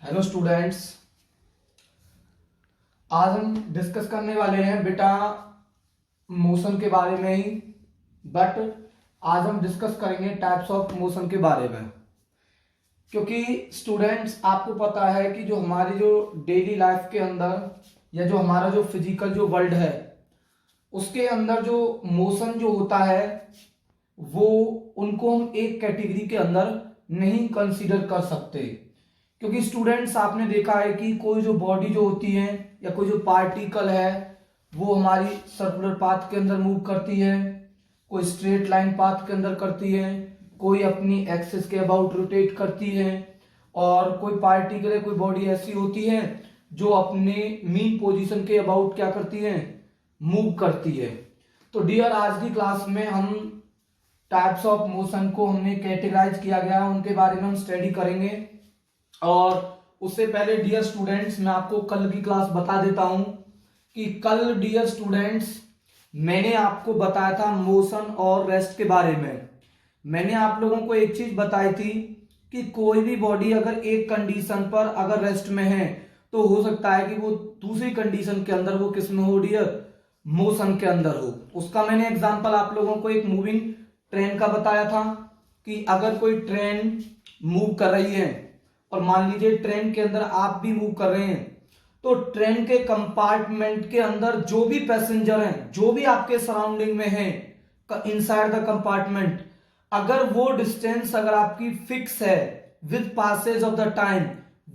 Hello students. आज हम discuss करने वाले हैं बेटा मोशन के बारे में ही। बट आज हम डिस्कस करेंगे टाइप्स ऑफ मोशन के बारे में, क्योंकि स्टूडेंट्स आपको पता है कि जो हमारी जो डेली लाइफ के अंदर या जो हमारा जो फिजिकल जो वर्ल्ड है उसके अंदर जो मोशन जो होता है वो उनको हम एक कैटेगरी के अंदर नहीं कंसीडर कर सकते। क्योंकि स्टूडेंट्स आपने देखा है कि कोई जो बॉडी जो होती है या कोई जो पार्टिकल है वो हमारी सर्कुलर पाथ के अंदर मूव करती है, कोई स्ट्रेट लाइन पाथ के अंदर करती है, कोई अपनी एक्सिस के अबाउट रोटेट करती है, और कोई पार्टिकल कोई बॉडी ऐसी होती है जो अपने मीन पोजीशन के अबाउट क्या करती है, मूव करती है। तो डियर आज की क्लास में हम टाइप्स ऑफ मोशन को हमने कैटेगराइज किया गया, उनके बारे में हम स्टडी करेंगे। और उससे पहले डियर स्टूडेंट्स मैं आपको कल की क्लास बता देता हूं कि कल डियर स्टूडेंट्स मैंने आपको बताया था मोशन और रेस्ट के बारे में। मैंने आप लोगों को एक चीज बताई थी कि कोई भी बॉडी अगर एक कंडीशन पर अगर रेस्ट में है तो हो सकता है कि वो दूसरी कंडीशन के अंदर वो किस में हो डियर, मोशन के अंदर हो। उसका मैंने एग्जांपल आप लोगों को एक मूविंग ट्रेन का बताया था कि अगर कोई ट्रेन मूव कर रही है और मान लीजिए ट्रेन के अंदर आप भी मूव कर रहे हैं, तो ट्रेन के कंपार्टमेंट के अंदर जो भी पैसेंजर हैं, जो भी आपके सराउंडिंग में हैं इनसाइड द कंपार्टमेंट, अगर वो डिस्टेंस अगर आपकी फिक्स है with passage of the time,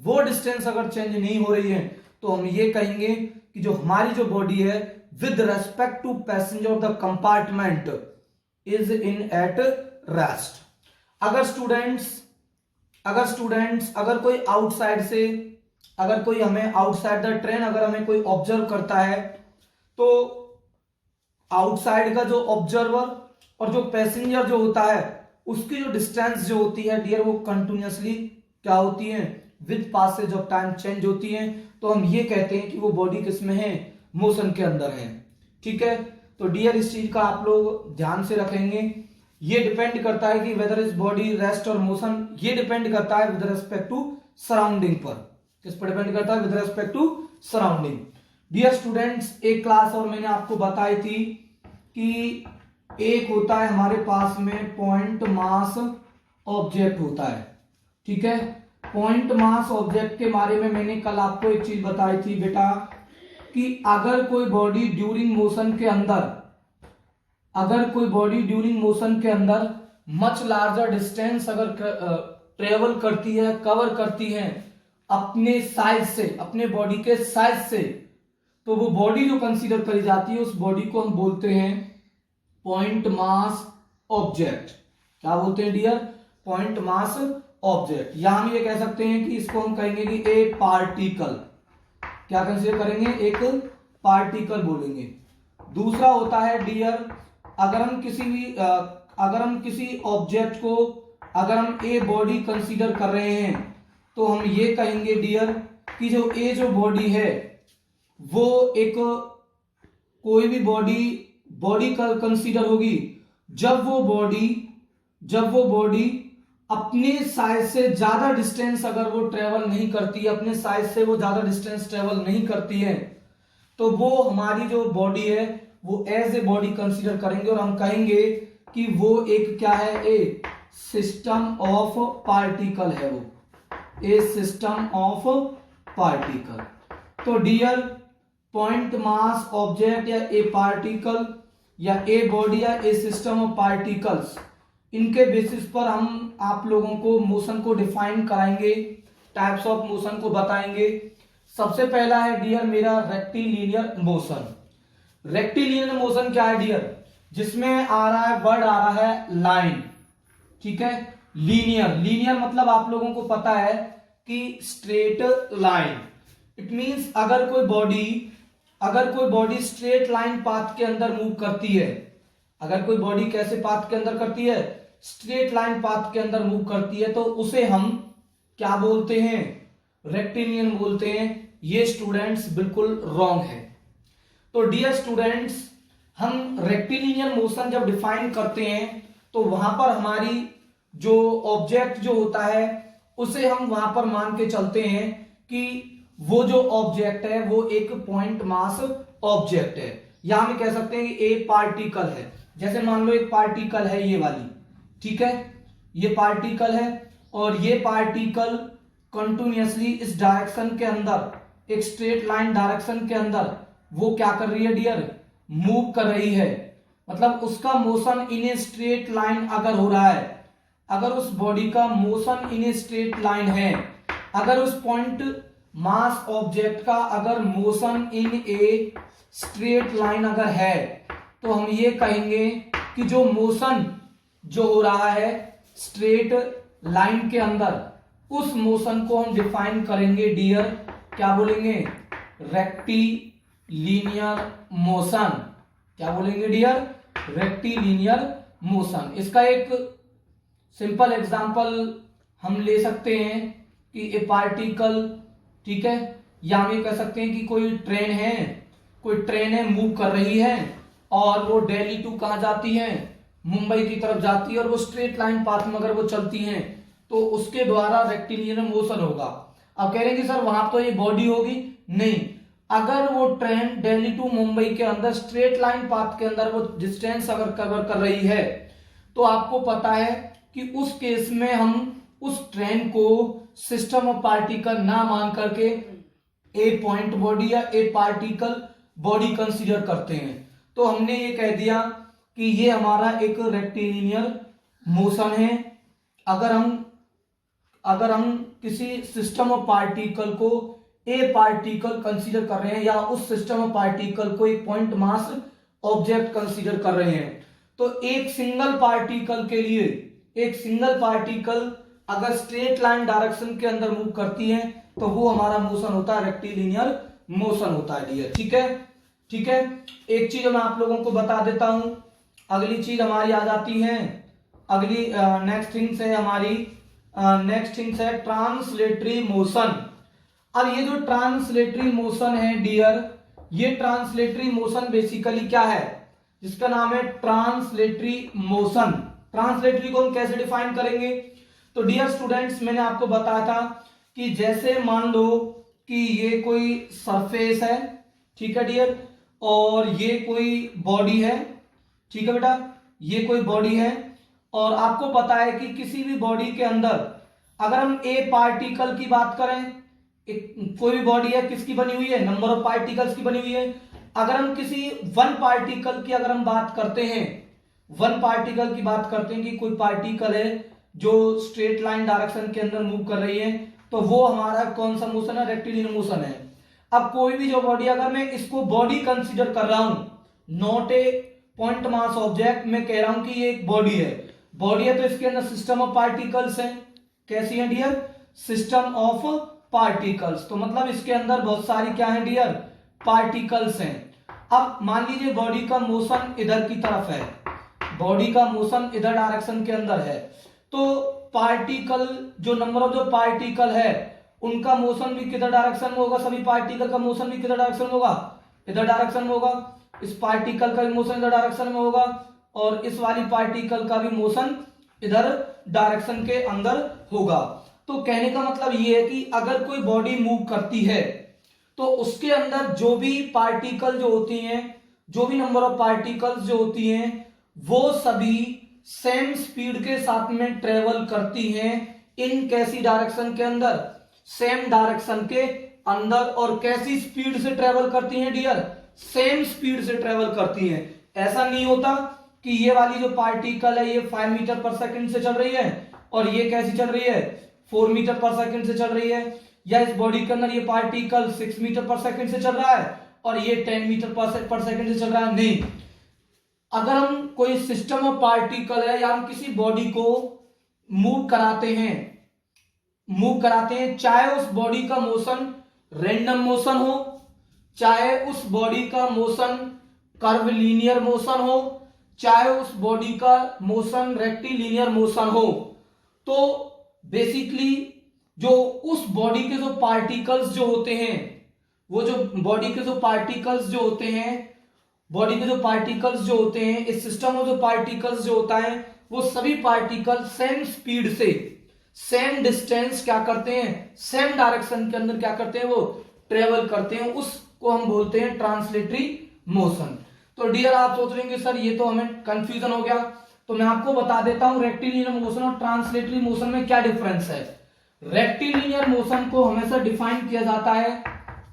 वो डिस्टेंस अगर चेंज नहीं हो रही है तो हम ये कहेंगे कि जो हमारी जो बॉडी है with respect to passenger of the compartment is in at rest. अगर कोई आउटसाइड से, अगर कोई हमें आउटसाइड द ट्रेन अगर हमें कोई ऑब्जर्व करता है, तो आउटसाइड का जो ऑब्जर्वर और जो पैसेंजर जो होता है उसकी जो डिस्टेंस जो होती है डियर वो कंटिन्यूअसली क्या होती है, with passage of time change होती है। तो हम ये कहते हैं कि वो बॉडी किस में है, मोशन के अंदर है। ठीक है, तो डियर इस चीज का आप लोग ध्यान से रखेंगे। ये डिपेंड करता है कि वेदर इज बॉडी रेस्ट और मोशन, ये डिपेंड करता है विद रेस्पेक्ट टू सराउंडिंग पर। किस पर डिपेंड करता है, with respect to surrounding. Dear students एक क्लास और मैंने आपको बताई थी कि एक होता है हमारे पास में पॉइंट मास ऑब्जेक्ट होता है। ठीक है, पॉइंट मास ऑब्जेक्ट के बारे में मैंने कल आपको एक चीज बताई थी बेटा कि अगर कोई बॉडी ड्यूरिंग मोशन के अंदर, अगर कोई बॉडी ड्यूरिंग मोशन के अंदर मच लार्जर डिस्टेंस अगर ट्रेवल करती है, कवर करती है अपने साइज से, अपने बॉडी के साइज से, तो वो बॉडी जो कंसीडर करी जाती है उस बॉडी को हम बोलते हैं पॉइंट मास ऑब्जेक्ट। क्या बोलते हैं डियर, पॉइंट मास ऑब्जेक्ट। या हम ये कह सकते हैं कि इसको हम कहेंगे कि ए पार्टिकल, क्या कंसीडर करेंगे, एक पार्टिकल बोलेंगे। दूसरा होता है डियर अगर हम किसी ऑब्जेक्ट को अगर हम ए बॉडी कंसीडर कर रहे हैं तो हम ये कहेंगे डियर कि जो ए जो बॉडी है वो एक कोई भी बॉडी का कंसीडर होगी जब वो बॉडी अपने साइज से ज्यादा डिस्टेंस अगर वो ट्रेवल नहीं करती है, अपने साइज से वो ज्यादा डिस्टेंस ट्रेवल नहीं करती है, तो वो हमारी जो बॉडी है वो एज ए बॉडी कंसीडर करेंगे और हम कहेंगे कि वो एक क्या है, ए सिस्टम ऑफ पार्टिकल है, वो ए सिस्टम ऑफ पार्टिकल। तो डियर पॉइंट मास ऑब्जेक्ट या ए पार्टिकल या ए बॉडी या ए सिस्टम ऑफ पार्टिकल्स, इनके बेसिस पर हम आप लोगों को मोशन को डिफाइन कराएंगे, टाइप्स ऑफ मोशन को बताएंगे। सबसे पहला है डियर मेरा रेक्टिलिनियर मोशन। रेक्टिलिनियर मोशन क्या है डियर, जिसमें आ रहा है वर्ड आ रहा है लाइन। ठीक है, लीनियर मतलब आप लोगों को पता है कि स्ट्रेट लाइन। इट मींस अगर कोई बॉडी स्ट्रेट लाइन पाथ के अंदर मूव करती है, अगर कोई बॉडी कैसे पाथ के अंदर करती है, स्ट्रेट लाइन पाथ के अंदर मूव करती है, तो उसे हम क्या बोलते हैं, रेक्टिलिनियर बोलते हैं। ये स्टूडेंट्स बिल्कुल रॉन्ग है। तो डियर स्टूडेंट्स हम रेक्टिलिनियर मोशन जब डिफाइन करते हैं तो वहां पर हमारी जो ऑब्जेक्ट जो होता है उसे हम वहां पर मान के चलते हैं कि वो जो ऑब्जेक्ट है वो एक पॉइंट मास ऑब्जेक्ट है, या हम कह सकते हैं कि एक पार्टिकल है। जैसे मान लो एक पार्टिकल है ये वाली, ठीक है, ये पार्टिकल है और ये पार्टिकल कंटिन्यूअसली इस डायरेक्शन के अंदर, एक स्ट्रेट लाइन डायरेक्शन के अंदर वो क्या कर रही है डियर, मूव कर रही है। मतलब उसका motion in a straight line अगर हो रहा है, अगर उस बॉडी का motion in a straight line है, अगर उस पॉइंट मास ऑब्जेक्ट का अगर motion in a straight line अगर है, तो हम ये कहेंगे कि जो मोशन जो हो रहा है स्ट्रेट लाइन के अंदर, उस मोशन को हम डिफाइन करेंगे डियर, क्या बोलेंगे, रेक्टिलिनियर मोशन। क्या बोलेंगे डियर, रेक्टिलिनियर मोशन। इसका एक सिंपल एग्जांपल हम ले सकते हैं कि ए पार्टिकल, ठीक है, या हम ये कह सकते हैं कि कोई ट्रेन है मूव कर रही है और वो दिल्ली टू कहां जाती है, मुंबई की तरफ जाती है, और वो स्ट्रेट लाइन पाथ में अगर वो चलती हैं तो उसके द्वारा रेक्टिलिनियर मोशन होगा। अब कह रहे हैं कि सर वहां तो ये बॉडी होगी, नहीं, अगर वो ट्रेन दिल्ली टू मुंबई के अंदर स्ट्रेट लाइन पाथ के अंदर वो डिस्टेंस अगर कवर कर रही है, तो आपको पता है कि उस केस में हम उस ट्रेन को सिस्टम ऑफ पार्टिकल ना मान करके ए पॉइंट बॉडी या ए पार्टिकल बॉडी कंसीडर करते हैं। तो हमने ये कह दिया कि ये हमारा एक रेक्टिलिनियर मोशन है। अगर हम किसी सिस्टम ऑफ पार्टिकल को ए पार्टिकल कंसीडर कर रहे हैं या उस सिस्टम ऑफ पार्टिकल को एक पॉइंट मास ऑब्जेक्ट कंसीडर कर रहे हैं, तो एक सिंगल पार्टिकल के लिए, एक सिंगल पार्टिकल अगर स्ट्रेट लाइन डायरेक्शन के अंदर मूव करती है तो वो हमारा मोशन होता है रेक्टिलिनियर मोशन होता है डियर। ठीक है, ठीक है। एक चीज मैं आप लोगों को बता देता हूं, अगली चीज हमारी आ जाती है, अगली नेक्स्ट थिंग्स है हमारी, नेक्स्ट थिंग्स है ट्रांसलेटरी मोशन। अब ये जो ट्रांसलेटरी मोशन है डियर, ये ट्रांसलेटरी मोशन बेसिकली क्या है, जिसका नाम है ट्रांसलेटरी मोशन। ट्रांसलेटरी को हम कैसे डिफाइन करेंगे, तो डियर स्टूडेंट्स मैंने आपको बताया था कि जैसे मान लो कि ये कोई सरफेस है, ठीक है डियर, और ये कोई बॉडी है, ठीक है बेटा, ये कोई बॉडी है, और आपको पता है कि किसी भी बॉडी के अंदर अगर हम ए पार्टिकल की बात करें, कोई भी बॉडी है, किसकी बनी हुई है, नंबर ऑफ पार्टिकल्स की बनी हुई है। अगर हम किसी वन पार्टिकल की अगर हम बात करते हैं, वन पार्टिकल की बात करते हैं कि कोई पार्टिकल है जो स्ट्रेट लाइन डायरेक्शन के अंदर मूव कर रही है, तो वो हमारा कौन सा मोशन है, रेक्टिलिनियर मोशन है। अब कोई भी जो बॉडी, अगर मैं इसको बॉडी कंसीडर कर रहा हूं, not a point mass object, मैं कह रहा हूं कि ये एक बॉडी है, बॉडी है तो इसके अंदर सिस्टम ऑफ पार्टिकल्स है। कैसी है डियर, सिस्टम ऑफ पार्टिकल्स, तो मतलब इसके अंदर बहुत सारी क्या है डियर, पार्टिकल्स हैं। अब मान लीजिए बॉडी का मोशन इधर की तरफ है, बॉडी का मोशन इधर डायरेक्शन के अंदर है, तो पार्टिकल, जो नंबर ऑफ जो पार्टिकल है उनका मोशन भी किधर डायरेक्शन में होगा, सभी पार्टिकल का मोशन भी किधर डायरेक्शन में होगा, इधर डायरेक्शन में होगा। इस पार्टिकल का भी मोशन इधर डायरेक्शन में होगा और इस वाली पार्टिकल का भी मोशन इधर डायरेक्शन के अंदर होगा। तो कहने का मतलब ये है कि अगर कोई बॉडी मूव करती है तो उसके अंदर जो भी पार्टिकल जो होती हैं, जो भी नंबर ऑफ पार्टिकल्स जो होती हैं, वो सभी सेम स्पीड के साथ में ट्रेवल करती हैं इन कैसी डायरेक्शन के अंदर, सेम डायरेक्शन के अंदर। और कैसी स्पीड से ट्रेवल करती हैं डियर, सेम स्पीड से ट्रेवल करती हैं। ऐसा नहीं होता कि ये वाली जो पार्टिकल है ये 5 मीटर पर सेकंड से चल रही है और ये कैसी चल रही है, 4 मीटर पर सेकंड से चल रही है, या इस बॉडी के अंदर ये पार्टिकल 6 मीटर पर सेकंड से चल रहा है और ये 10 मीटर पर सेकंड से चल रहा है। नहीं, अगर हम कोई सिस्टम ऑफ पार्टिकल है या हम किसी बॉडी को मूव कराते हैं, चाहे उस बॉडी का मोशन रैंडम मोशन हो, चाहे उस बॉडी का मोशन कर्वलीनियर मोशन हो, चाहे उस बॉडी का मोशन रेक्टिलिनियर मोशन हो, तो बेसिकली जो उस बॉडी के जो पार्टिकल्स जो होते हैं, वो जो बॉडी के जो पार्टिकल्स जो होते हैं, बॉडी के जो पार्टिकल्स जो होते हैं, इस सिस्टम में जो पार्टिकल्स जो होता है, वो सभी पार्टिकल सेम सेम डिस्टेंस क्या करते हैं, सेम डायरेक्शन के अंदर क्या करते हैं, वो ट्रेवल करते हैं, उसको हम बोलते हैं ट्रांसलेटरी मोशन। तो डियर आप सोच रहे हैं सर ये तो हमें कंफ्यूजन हो गया, तो मैं आपको बता देता हूं रेक्टिलिनियर मोशन और ट्रांसलेटरी मोशन में क्या डिफरेंस है। रेक्टिलिनियर मोशन को हमेशा डिफाइन किया जाता है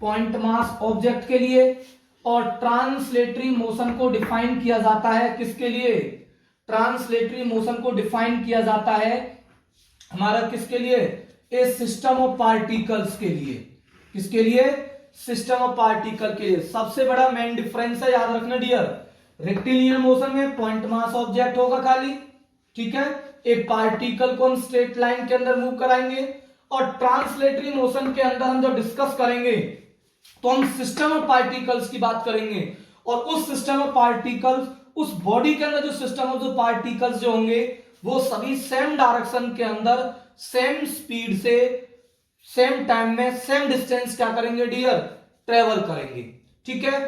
पॉइंट मास ऑब्जेक्ट के लिए, और ट्रांसलेटरी मोशन को डिफाइन किया जाता है किसके लिए, ट्रांसलेटरी मोशन को डिफाइन किया जाता है हमारा किसके लिए, ए सिस्टम ऑफ पार्टिकल्स के लिए। किसके लिए, सिस्टम ऑफ पार्टिकल के लिए। सबसे बड़ा मेन डिफरेंस है, याद रखना डियर, रेक्टिलिनियर मोशन में पॉइंट मास ऑब्जेक्ट होगा खाली, ठीक है, एक पार्टिकल को हम स्ट्रेट लाइन के अंदर मूव कराएंगे, और ट्रांसलेटरी मोशन के अंदर हम जब डिस्कस करेंगे तो हम सिस्टम ऑफ पार्टिकल्स की बात करेंगे, और उस सिस्टम ऑफ पार्टिकल्स, उस बॉडी के अंदर जो सिस्टम ऑफ जो पार्टिकल्स जो होंगे वो सभी सेम डायरेक्शन के अंदर सेम स्पीड से सेम टाइम में सेम डिस्टेंस क्या करेंगे डियर, ट्रेवल करेंगे, ठीक है।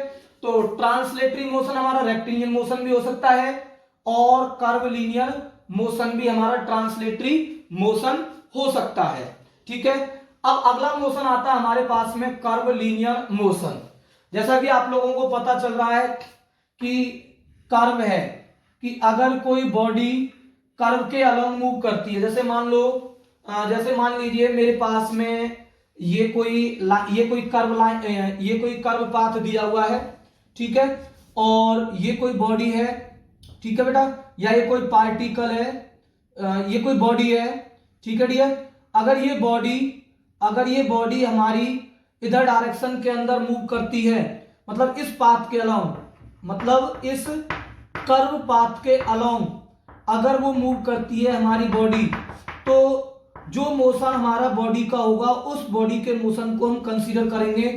तो ट्रांसलेटरी मोशन हमारा रेक्टिलिनियर मोशन भी हो सकता है, और कर्वलिनियर मोशन भी हमारा ट्रांसलेटरी मोशन हो सकता है, ठीक है। अब अगला मोशन आता है हमारे पास में कर्वलिनियर मोशन। जैसा कि आप लोगों को पता चल रहा है कि कर्व है कि अगर कोई बॉडी कर्व के अलोंग मूव करती है, जैसे मान लीजिए मेरे पास में ये कोई कर्व लाइन, ये कोई कर्व पाथ दिया हुआ है, ठीक है, और ये कोई बॉडी है, ठीक है बेटा, या ये कोई पार्टिकल है, ये कोई बॉडी है, ठीक है डियर। अगर ये बॉडी हमारी इधर डायरेक्शन के अंदर मूव करती है, मतलब इस पाथ के अलोंग, मतलब इस कर्व पाथ के अलोंग अगर वो मूव करती है हमारी बॉडी, तो जो मोशन हमारा बॉडी का होगा उस बॉडी के मोशन को हम कंसीडर करेंगे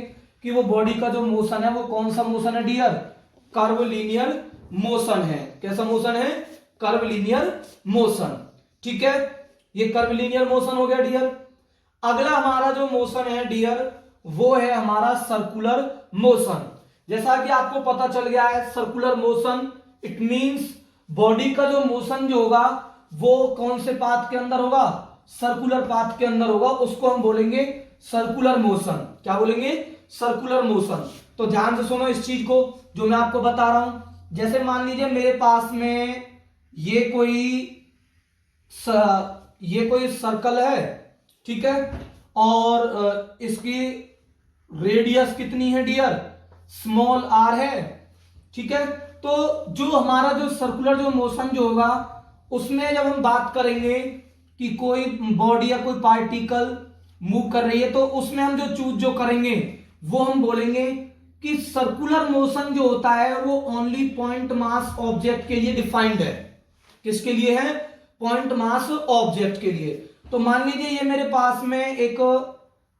कि वो बॉडी का जो मोशन है वो कौन सा मोशन है डियर, कर्वलिनियर मोशन है। कैसा मोशन है, कर्वलिनियर मोशन, ठीक है, ये कर्वलिनियर मोशन हो गया डियर। अगला हमारा जो मोशन है डियर वो है हमारा सर्कुलर मोशन। जैसा कि आपको पता चल गया है circular motion it means body का जो मोशन जो होगा वो कौन से पाथ के अंदर होगा, सर्कुलर पाथ के अंदर होगा, उसको हम बोलेंगे सर्कुलर मोशन। क्या बोलेंगे, सर्कुलर मोशन। तो ध्यान से सुनो इस चीज को जो मैं आपको बता रहा हूं। जैसे मान लीजिए मेरे पास में ये कोई सर्कल है, ठीक है, और इसकी रेडियस कितनी है डियर, स्मॉल आर है, ठीक है। तो जो हमारा जो सर्कुलर जो मोशन जो होगा उसमें जब हम बात करेंगे कि कोई बॉडी या कोई पार्टिकल मूव कर रही है, तो उसमें हम जो चूज जो करेंगे वो हम बोलेंगे कि सर्कुलर मोशन जो होता है वो ओनली पॉइंट मास ऑब्जेक्ट के लिए डिफाइंड है। किसके लिए है, पॉइंट मास ऑब्जेक्ट के लिए। तो मान लीजिए ये मेरे पास में एक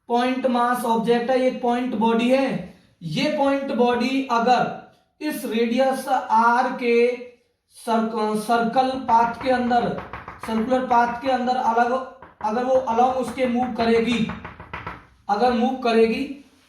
पॉइंट मास ऑब्जेक्ट है, ये पॉइंट बॉडी है। ये पॉइंट बॉडी अगर इस रेडियस आर के सर्कुलर पाथ के अंदर अगर वो अलग उसके मूव करेगी,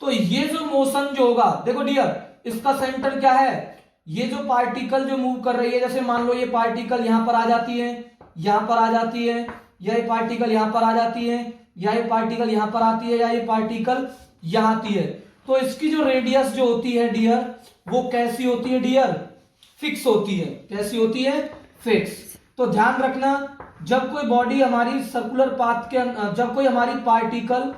तो ये जो मोशन जो होगा, देखो डियर इसका सेंटर क्या है, ये जो पार्टिकल जो मूव कर रही है, जैसे मान लो ये पार्टिकल यहां पर आ जाती है, यहां पर आ जाती है, या ये पार्टिकल यहां पर आ जाती है, या ये पार्टिकल यहां पर आती है, या ये पार्टिकल यहां आती है, तो इसकी जो रेडियस जो होती है डियर वो कैसी होती है डियर, फिक्स होती है। कैसी होती है, फिक्स। तो ध्यान रखना जब कोई बॉडी हमारी सर्कुलर पाथ के जब कोई हमारी पार्टिकल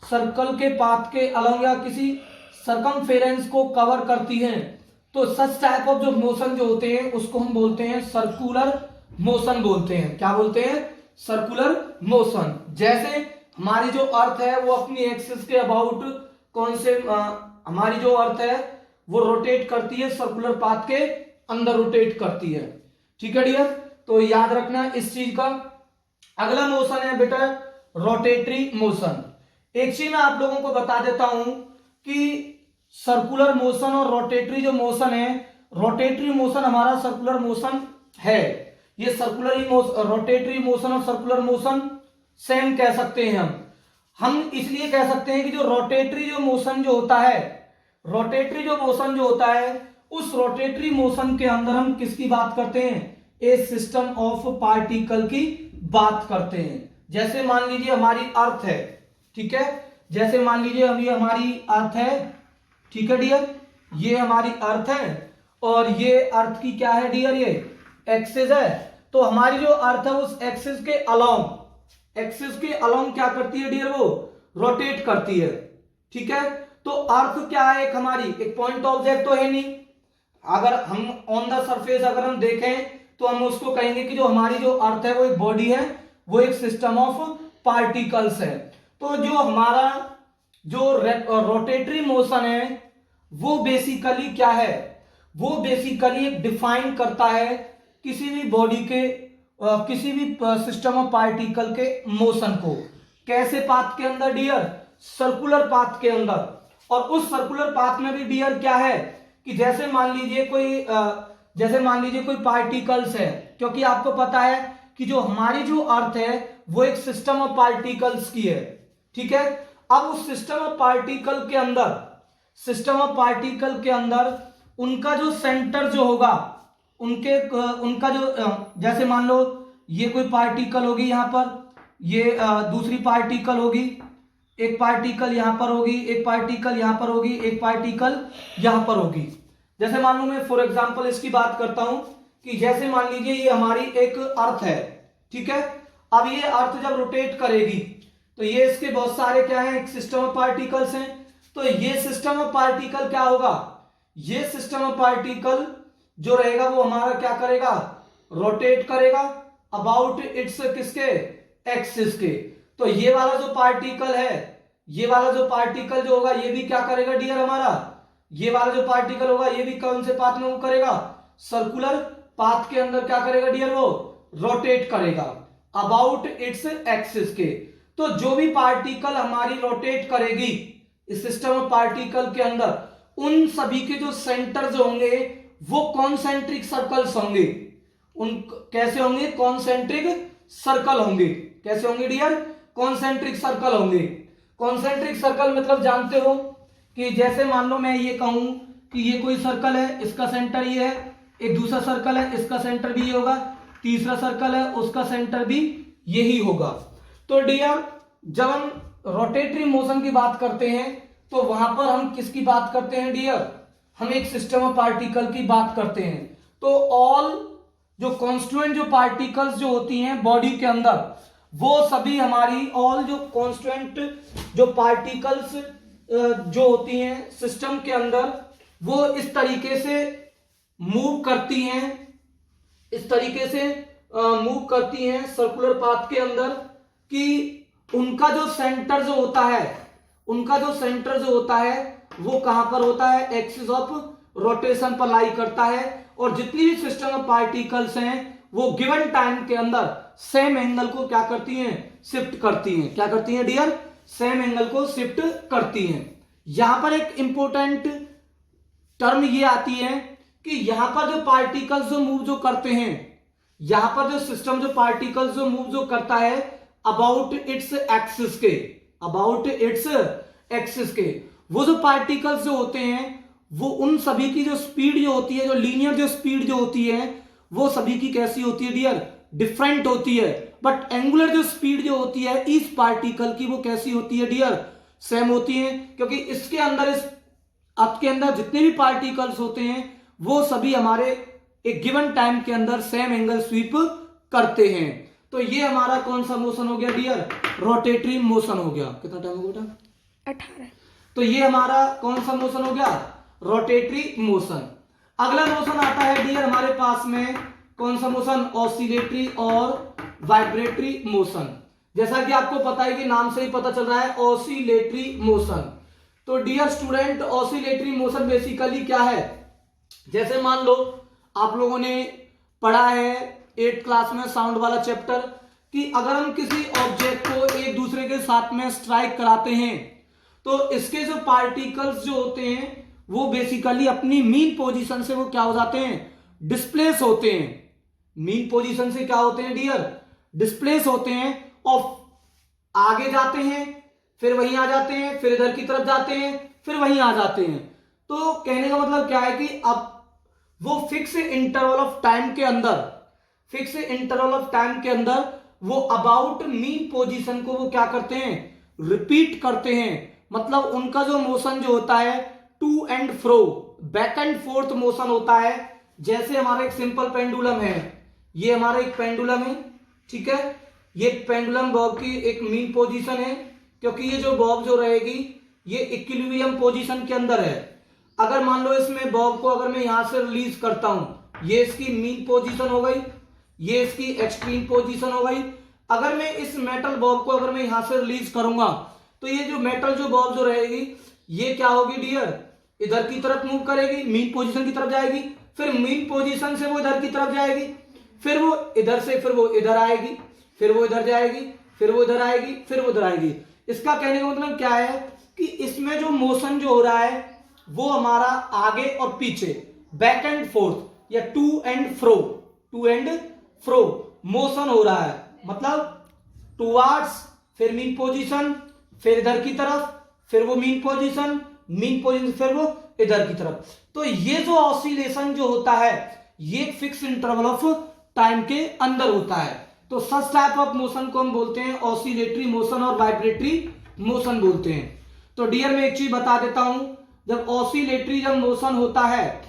सर्कल के पाथ के अलोंग या किसी सरकमफेरेंस को कवर करती है, तो सच टाइप ऑफ जो मोशन जो होते हैं उसको हम बोलते हैं सर्कुलर मोशन बोलते हैं। क्या बोलते हैं, सर्कुलर मोशन। जैसे हमारी जो अर्थ है वो अपनी एक्सिस के अबाउट हमारी जो अर्थ है वो रोटेट करती है, सर्कुलर पाथ के अंदर रोटेट करती है, ठीक है डियर। तो याद रखना इस चीज का। अगला मोशन है बेटा रोटेटरी मोशन। एक चीज मैं आप लोगों को बता देता हूं कि सर्कुलर मोशन और रोटेटरी जो मोशन है, रोटेटरी मोशन हमारा सर्कुलर मोशन है, ये रोटेटरी मोशन और सर्कुलर मोशन सेम कह सकते हैं हम इसलिए कह सकते हैं कि जो रोटेटरी जो मोशन जो होता है उस रोटेटरी मोशन के अंदर हम किसकी बात करते हैं, ए सिस्टम ऑफ पार्टिकल की बात करते हैं। जैसे मान लीजिए हमारी अर्थ है, ठीक है, जैसे मान लीजिए अभी हमारी अर्थ है, ठीक है डियर, ये हमारी अर्थ है और ये अर्थ की क्या है डियर, ये एक्सिस है। तो हमारी जो अर्थ है उस एक्सिस के अलोंग क्या करती है डियर, वो रोटेट करती है, ठीक है। तो अर्थ क्या है, एक हमारी एक पॉइंट ऑब्जेक्ट तो है नहीं, अगर हम ऑन द सरफेस अगर हम देखें तो हम उसको कहेंगे कि जो हमारी जो अर्थ है वो एक बॉडी है, वो एक सिस्टम ऑफ पार्टिकल्स है। तो जो हमारा जो रोटेटरी मोशन है वो बेसिकली क्या है, वो बेसिकली एक डिफाइन करता है किसी भी बॉडी के किसी भी सिस्टम ऑफ पार्टिकल के मोशन को। कैसे पाथ के अंदर डियर, सर्कुलर पाथ के अंदर। और उस सर्कुलर पाथ में भी डियर क्या है कि जैसे मान लीजिए कोई पार्टिकल्स है, क्योंकि आपको पता है कि जो हमारी जो अर्थ है वो एक सिस्टम ऑफ पार्टिकल्स की है, ठीक है। अब उस सिस्टम ऑफ पार्टिकल के अंदर उनका जो सेंटर जो होगा, उनका जो जैसे मान लो ये कोई पार्टिकल होगी, यहां पर ये दूसरी पार्टिकल होगी, एक पार्टिकल यहां पर होगी, एक पार्टिकल यहां पर होगी, एक पार्टिकल यहां पर होगी। जैसे मान लो मैं फॉर एग्जांपल इसकी बात करता हूं कि जैसे मान लीजिए ये हमारी एक अर्थ है, ठीक है। अब ये अर्थ जब रोटेट करेगी तो ये इसके बहुत सारे क्या है, एक सिस्टम ऑफ पार्टिकल्स हैं। तो ये सिस्टम ऑफ पार्टिकल क्या होगा, ये सिस्टम ऑफ पार्टिकल जो रहेगा वो हमारा क्या करेगा, रोटेट करेगा अबाउट इट्स किसके, एक्सिस के। तो ये वाला जो पार्टिकल है, ये वाला जो पार्टिकल जो होगा ये भी क्या करेगा डियर हमारा, ये वाला जो पार्टिकल होगा ये भी कौन से पाथ में मूव करेगा, सर्कुलर पाथ के अंदर क्या करेगा डियर, वो रोटेट करेगा अबाउट इट्स एक्सिस के। तो जो भी पार्टिकल हमारी रोटेट करेगी इस सिस्टम ऑफ पार्टिकल के अंदर, उन सभी के जो सेंटर जो होंगे वो कॉन्सेंट्रिक सर्कल्स होंगे। उन कैसे होंगे, कॉन्सेंट्रिक सर्कल होंगे। कैसे होंगे डियर, कॉन्सेंट्रिक सर्कल होंगे। कॉन्सेंट्रिक सर्कल मतलब जानते हो कि जैसे मान लो मैं ये कहूं कि ये कोई सर्कल है, इसका सेंटर ये है, एक दूसरा सर्कल है, इसका सेंटर भी ये होगा, तीसरा सर्कल है, उसका सेंटर भी यही होगा। तो डियर जब हम रोटेटरी मोशन की बात करते हैं तो वहां पर हम किसकी बात करते हैं डियर, हम एक सिस्टम ऑफ पार्टिकल की बात करते हैं। तो ऑल जो कॉन्स्टिट्यूएंट जो पार्टिकल्स जो होती हैं बॉडी के अंदर, वो सभी हमारी ऑल जो कॉन्स्टिट्यूएंट जो पार्टिकल्स जो होती हैं सिस्टम के अंदर, वो इस तरीके से मूव करती हैं, इस तरीके से मूव करती हैं सर्कुलर पाथ के अंदर कि उनका जो सेंटर जो होता है, उनका जो सेंटर जो होता है वो कहां पर होता है, एक्सिस ऑफ रोटेशन पर लाई करता है। और जितनी भी सिस्टम ऑफ पार्टिकल्स हैं वो गिवन टाइम के अंदर सेम एंगल को क्या करती हैं, शिफ्ट करती हैं। क्या करती हैं डियर, सेम एंगल को शिफ्ट करती हैं। यहां पर एक इंपॉर्टेंट टर्म ये आती है कि यहां पर जो पार्टिकल्स जो मूव जो करते हैं, यहां पर जो सिस्टम जो पार्टिकल्स जो मूव जो करता है अबाउट इट्स एक्सिस के, अबाउट इट्स एक्सिस के, वो जो पार्टिकल्स जो होते हैं वो उन सभी की जो स्पीड जो होती है, जो लीनियर जो स्पीड जो होती है वो सभी की कैसी होती है डियर, डिफरेंट होती है। बट एंगुलर जो स्पीड जो होती है इस पार्टिकल की वो कैसी होती है डियर, सेम होती है। क्योंकि इसके अंदर इस अर्थ के अंदर जितने भी पार्टिकल्स होते हैं वो सभी हमारे एक गिवन टाइम के अंदर सेम एंगल स्वीप करते हैं। तो ये हमारा कौन सा मोशन हो गया डियर, रोटेटरी मोशन हो गया। कितना टाइम हो गया बेटा, 18। तो ये हमारा कौन सा मोशन हो गया, रोटेटरी मोशन। अगला मोशन आता है डियर हमारे पास में, कौन सा मोशन, ऑसिलेटरी और वाइब्रेटरी मोशन। जैसा कि आपको पता है कि नाम से ही पता चल रहा है ऑसिलेटरी मोशन। तो dear student oscillatory motion basically क्या है, जैसे मान लो आप लोगों ने पढ़ा है 8th क्लास में साउंड वाला चैप्टर कि अगर हम किसी ऑब्जेक्ट को एक दूसरे के साथ में स्ट्राइक कराते हैं तो इसके जो पार्टिकल्स जो होते हैं वो बेसिकली अपनी मीन पोजीशन से वो क्या हो जाते हैं, डिस्प्लेस होते हैं। मीन पोजीशन से क्या होते हैं डियर, डिस्प्लेस होते हैं और आगे जाते हैं, फिर वहीं आ जाते हैं, फिर इधर की तरफ जाते हैं, फिर वहीं आ जाते हैं। तो कहने का मतलब क्या है कि अब वो फिक्स इंटरवल ऑफ टाइम के अंदर, फिक्स इंटरवल ऑफ टाइम के अंदर वो अबाउट मीन पोजीशन को वो क्या करते हैं, रिपीट करते हैं। मतलब उनका जो मोशन जो होता है to and fro, back and forth motion होता है। जैसे हमारा एक सिंपल पेंडुलम है, ये हमारा एक पेंडुलम है, ठीक है, ये पेंडुलम बॉब की एक मीन पोजीशन है, क्योंकि ये जो बॉब जो रहेगी ये इक्विलिब्रियम पोजीशन के अंदर है। अगर मान लो इसमें बॉब को अगर मैं यहां से रिलीज करता हूं, ये इसकी मीन पोजीशन हो गई, ये इसकी एक्सट्रीम पोजीशन हो गई। अगर मैं इस मेटल बॉब को अगर मैं यहां से रिलीज करूंगा तो ये जो मेटल जो बॉब जो रहेगी ये क्या होगी डियर, इधर की तरफ मूव करेगी, मीन पोजीशन की तरफ जाएगी, फिर मीन पोजीशन से वो इधर की तरफ जाएगी, फिर वो इधर से फिर वो इधर आएगी, फिर वो इधर जाएगी, फिर वो इधर आएगी, फिर वो इधर आएगी। इसका कहने का मतलब क्या है कि इसमें जो मोशन जो हो रहा है वो हमारा आगे और पीछे, बैक एंड फोर्थ या टू एंड फ्रो मोशन हो रहा है। मतलब टुवार्ड्स, फिर मीन पोजीशन, फिर इधर की तरफ, फिर वो मीन पोजीशन फिर वो इधर की तरफ। तो ये जो ऑसिलेशन जो होता है ये फिक्स इंटरवल ऑफ टाइम के अंदर होता है। तो सच टाइप ऑफ मोशन को हम बोलते हैं ऑसिलेटरी मोशन और वाइब्रेटरी मोशन बोलते हैं। तो डियर मैं एक चीज बता देता हूं, जब ऑसिलेटरी मोशन होता है,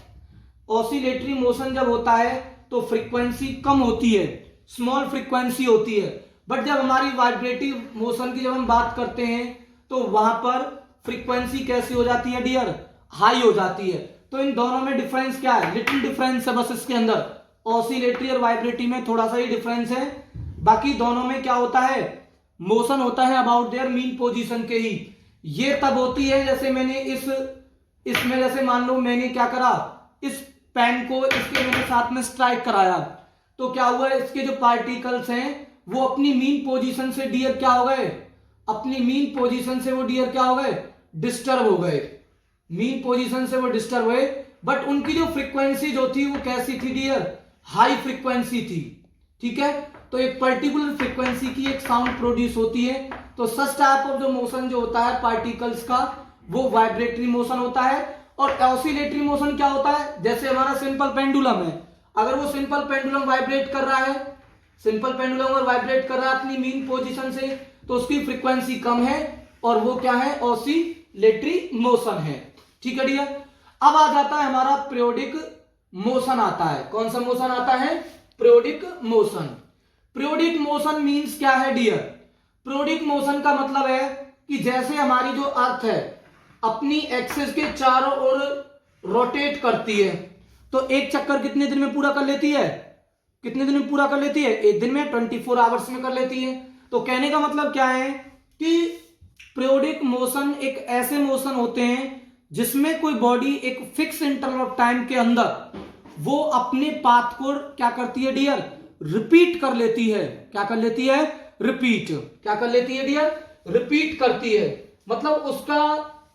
ऑसिलेटरी मोशन जब होता है तो फ्रीक्वेंसी कम होती है, स्मॉल फ्रीक्वेंसी होती है। बट जब हमारी वाइब्रेटिव मोशन की जब हम बात करते हैं तो वहां पर फ्रीक्वेंसी कैसी हो जाती है डियर, हाई हो जाती है। तो इन दोनों में डिफरेंस क्या है, लिटिल डिफरेंस है बस इसके अंदर, ऑसिलेटरी और वाइब्रेटरी में थोड़ा सा ही डिफरेंस है। बाकी दोनों में क्या होता है, मोशन होता है अबाउट देयर मीन पोजीशन के ही। ये तब होती है जैसे मैंने इसमें जैसे मान लो मैंने क्या करा, इस पेन को इसके मेरे साथ में स्ट्राइक कराया, तो क्या हुआ, इसके जो पार्टिकल्स हैं वो अपनी मीन पोजीशन से डियर क्या हो गए, अपनी मीन पोजीशन से वो डियर क्या हो गए, डिस्टर्ब हो गए, मीन पोजीशन से वो डिस्टर्ब हुए। बट उनकी जो फ्रीक्वेंसी जो थी वो कैसी थी डियर, हाई फ्रीक्वेंसी थी, ठीक है। तो एक पर्टिकुलर फ्रीक्वेंसी की एक साउंड प्रोड्यूस होती है। तो सच टाइप ऑफ जो मोशन जो होता है पार्टिकल्स का वो वाइब्रेटरी मोशन होता है। और ऑसिलेटरी मोशन क्या होता है, जैसे हमारा सिंपल पेंडुलम है, अगर वो सिंपल पेंडुलम वाइब्रेट कर रहा है, सिंपल पेंडुलम अगर वाइब्रेट कर रहा है अपनी मीन पोजीशन से, तो उसकी फ्रीक्वेंसी कम है और वो क्या है, ऑसिलेटरी मोशन है, ठीक है डियर। अब आ जाता है हमारा पीरियोडिक मोशन आता है। कौन सा मोशन आता है, periodic motion. Periodic motion means क्या है डियर, पीरियोडिक मोशन का मतलब है कि जैसे हमारी जो अर्थ है अपनी एक्सिस के चारों ओर रोटेट करती है, तो एक चक्कर कितने दिन में पूरा कर लेती है, कितने दिन में पूरा कर लेती है, एक दिन में 24 आवर्स में कर लेती है। तो कहने का मतलब क्या है कि पीरियोडिक मोशन एक ऐसे मोशन होते हैं जिसमें कोई बॉडी एक फिक्स इंटरवल ऑफ टाइम के अंदर वो अपने पाथ को क्या करती है डियर, रिपीट कर लेती है। क्या कर लेती है, रिपीट। क्या कर लेती है डियर, रिपीट करती है। मतलब उसका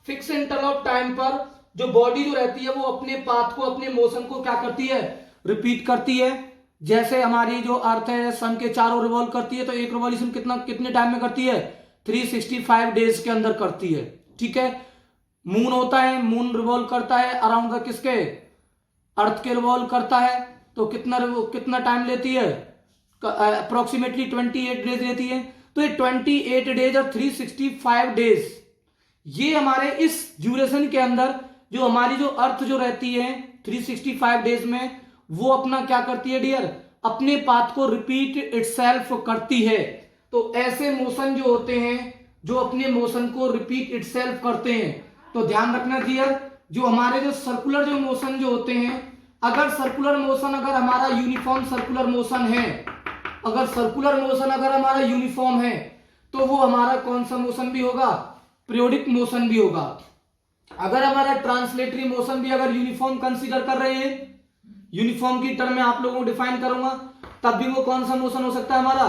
फिक्स इंटरवल ऑफ टाइम पर जो बॉडी जो रहती है वो अपने पाथ को, अपने मोशन को क्या करती है, रिपीट करती है। जैसे हमारी जो अर्थ है सन के चारों रिवॉल्व करती है, तो एक रिवॉल्यूशन कितने टाइम में करती है, 365 डेज के अंदर करती है, ठीक है। मून होता है, मून रिवॉल्व करता है अराउंड द किसके, अर्थ के रिवॉल्व करता है, तो कितना टाइम लेती है, अप्रोक्सीमेटली 28 डेज लेती है। तो ये 28 डेज और 365 डेज ये हमारे इस ड्यूरेशन के अंदर जो हमारी जो अर्थ जो रहती है 365 डेज में वो अपना क्या करती है डियर, अपने पाथ को रिपीट इटसेल्फ करती है। तो ऐसे मोशन जो होते हैं जो अपने मोशन को रिपीट इटसेल्फ करते हैं, तो ध्यान रखना डियर, जो हमारे जो सर्कुलर जो मोशन जो होते हैं, अगर सर्कुलर मोशन अगर हमारा यूनिफॉर्म सर्कुलर मोशन है, अगर सर्कुलर मोशन अगर हमारा यूनिफॉर्म है तो वो हमारा कौन सा मोशन भी होगा, पीरियोडिक मोशन भी होगा। अगर हमारा ट्रांसलेटरी मोशन भी अगर यूनिफॉर्म कंसीडर कर रहे हैं, यूनिफॉर्म की टर्म में आप लोगों को डिफाइन करूंगा, तब भी वो कौन सा मोशन हो सकता है, हमारा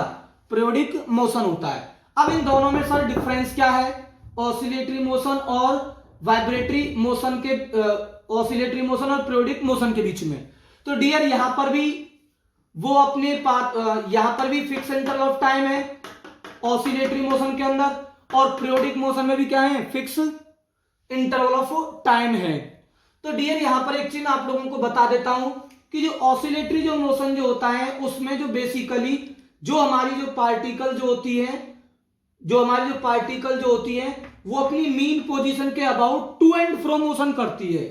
पीरियोडिक मोशन होता है। अब इन दोनों में सर डिफरेंस क्या है, ऑसिलेटरी मोशन और वाइब्रेटरी मोशन के, ऑसिलेटरी मोशन और पीरियोडिक मोशन के बीच में। तो डियर यहां पर भी वो अपने पाथ, यहां पर भी फिक्स इंटरवल ऑफ टाइम है ऑसिलेटरी मोशन के अंदर, और पीरियोडिक मोशन में भी क्या है, फिक्स इंटरवल ऑफ टाइम है। तो डियर यहां पर एक चीज आप लोगों को बता देता हूं कि जो ऑसिलेटरी जो मोशन जो होता है उसमें जो बेसिकली जो हमारी जो पार्टिकल जो होती है वो अपनी मीन पोजीशन के about to and fro motion करती है।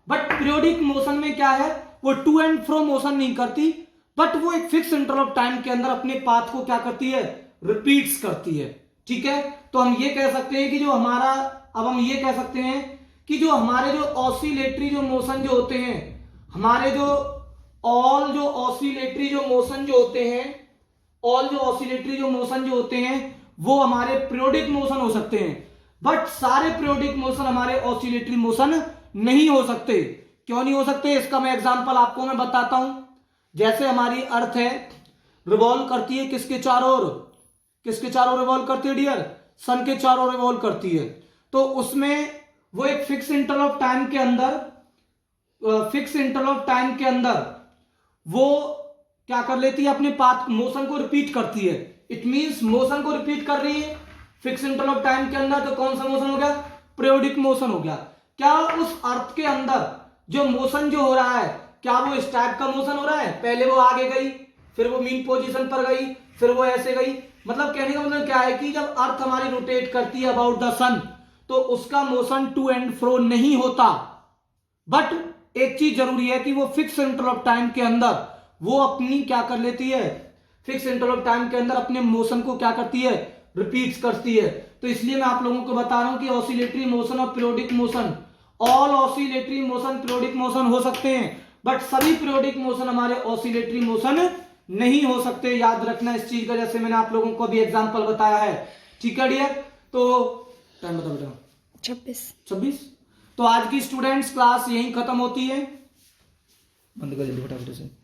बट पीरियोडिक मोशन में क्या है, वो टू एंड फ्रो मोशन नहीं करती, बट वो एक फिक्स इंटरवल ऑफ टाइम के अंदर अपने पाथ को क्या करती है, रिपीट्स करती है। ठीक है, तो हम ये कह सकते हैं कि जो हमारा, अब हम ये कह सकते हैं कि जो हमारे जो ऑसिलेटरी जो मोशन जो होते हैं, हमारे जो ऑल जो ऑसिलेटरी जो मोशन जो होते हैं वो हमारे पीरियोडिक मोशन हो सकते हैं, बट सारे पीरियोडिक मोशन हमारे ऑसिलेटरी मोशन नहीं हो सकते। क्यों नहीं हो सकते, इसका मैं एग्जांपल आपको मैं बताता हूं। जैसे हमारी अर्थ है, रिवॉल्व करती है किसके चारों ओर, रिवॉल्व करती है डियर, सन के चारों ओर रिवॉल्व करती है। तो उसमें वो एक फिक्स इंटरवल ऑफ टाइम के अंदर वो क्या कर लेती है, अपने पाथ मोशन को रिपीट करती है। इट मींस मोशन को रिपीट कर रही है फिक्स इंटरवल ऑफ टाइम के अंदर, तो कौन सा मोशन हो गया, पीरियोडिक मोशन हो गया। क्या उस अर्थ के अंदर जो मोशन जो हो रहा है, क्या वो इस टाइप का मोशन हो रहा है, पहले वो आगे गई, फिर वो मीन पोजीशन पर गई, फिर वो ऐसे गई। मतलब कहने का मतलब क्या है कि जब अर्थ हमारी रोटेट करती है अबाउट द सन, तो उसका मोशन टू एंड फ्रो नहीं होता। बट एक चीज जरूरी है कि वो फिक्स इंटरवल ऑफ टाइम के अंदर वो अपनी क्या कर लेती है, फिक्स इंटरवल ऑफ टाइम के अंदर अपने मोशन को क्या करती है, रिपीट्स करती है। तो इसलिए मैं आप लोगों को बता रहा हूं कि ऑसिलेटरी मोशन और periodic motion, all oscillatory motion periodic motion हो सकते हैं, बट सभी पीरियोडिक मोशन हमारे ऑसिलेटरी मोशन नहीं हो सकते। याद रखना इस चीज का, जैसे मैंने आप लोगों को भी एग्जांपल बताया है। ठीक है डियर, तो टाइम बताओ बेटा, 26। तो आज की स्टूडेंट्स क्लास यहीं खत्म होती है। बंद कर जल्दी फटाफट से।